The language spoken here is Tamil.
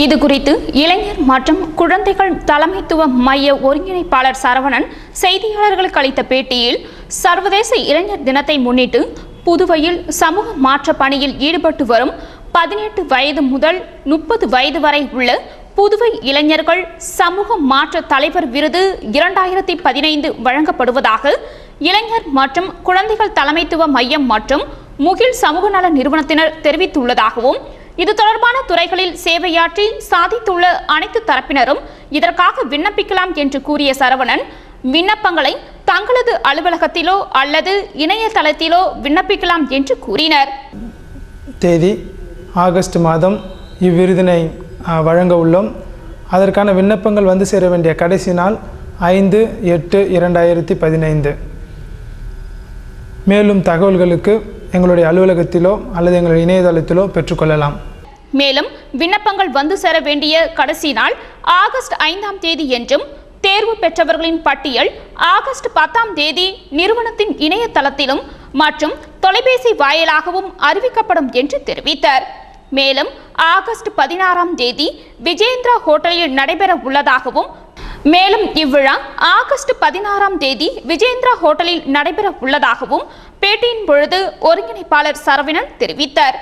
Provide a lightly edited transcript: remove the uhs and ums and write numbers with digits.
இதுகுறித்து இளைஞர் மற்றும் குழந்தைகள் தலைமைத்துவ மைய ஒருங்கிணைப்பாளர் சரவணன் செய்தியாளர்களுக்கு அளித்த பேட்டியில், சர்வதேச இளைஞர் தினத்தை முன்னிட்டு புதுவையில் சமூக மாற்ற பணியில் ஈடுபட்டு வரும் 18 வயது முதல் 30 வயது வரை உள்ள புதுவை இளைஞர்கள் சமூக மாற்ற தலைவர் விருது 2015 வழங்கப்படுவதாக இளைஞர் மற்றும் குழந்தைகள் தலைமைத்துவ மையம் மற்றும் முகில் சமூக நல நிறுவனத்தினர் தெரிவித்துள்ளதாகவும், இது தொடர்பான துறைகளில் சேவையாற்றி சாதித்துள்ள அனைத்து தரப்பினரும் இதற்காக விண்ணப்பிக்கலாம் என்று கூறிய சரவணன், விண்ணப்பங்களை தங்களது அலுவலகத்திலோ அல்லது இணையதளத்திலோ விண்ணப்பிக்கலாம் என்று கூறினர். தேதி ஆகஸ்ட் மாதம் இவ்விருதினை வழங்க உள்ளோம். அதற்கான விண்ணப்பங்கள் வந்து சேர வேண்டிய கடைசி நாள் 5/8/2015. மேலும் தகவல்களுக்கு எங்களுடைய அலுவலகத்திலோ அல்லது எங்களுடைய இணையதளத்திலோ பெற்றுக்கொள்ளலாம். மேலும் விண்ணப்பங்கள் வந்து சேர வேண்டிய கடைசி நாள் ஆகஸ்ட் 5ஆம் தேதி என்றும், தேர்வு பெற்றவர்களின் பட்டியல் ஆகஸ்ட் 10ஆம் தேதி நிறுவனத்தின் இணையதளத்திலும் மற்றும் தொலைபேசி வாயிலாகவும் அறிவிக்கப்படும் என்று தெரிவித்தார். மேலும் ஆகஸ்ட் 16ஆம் தேதி விஜேந்திரா ஹோட்டலில் நடைபெற உள்ளதாகவும், மேலும் இவ்விழா ஆகஸ்ட் 16ஆம் தேதி விஜேந்திரா ஹோட்டலில் நடைபெற உள்ளதாகவும் பேட்டியின் பொழுது ஒருங்கிணைப்பாளர் சரவணன் தெரிவித்தார்.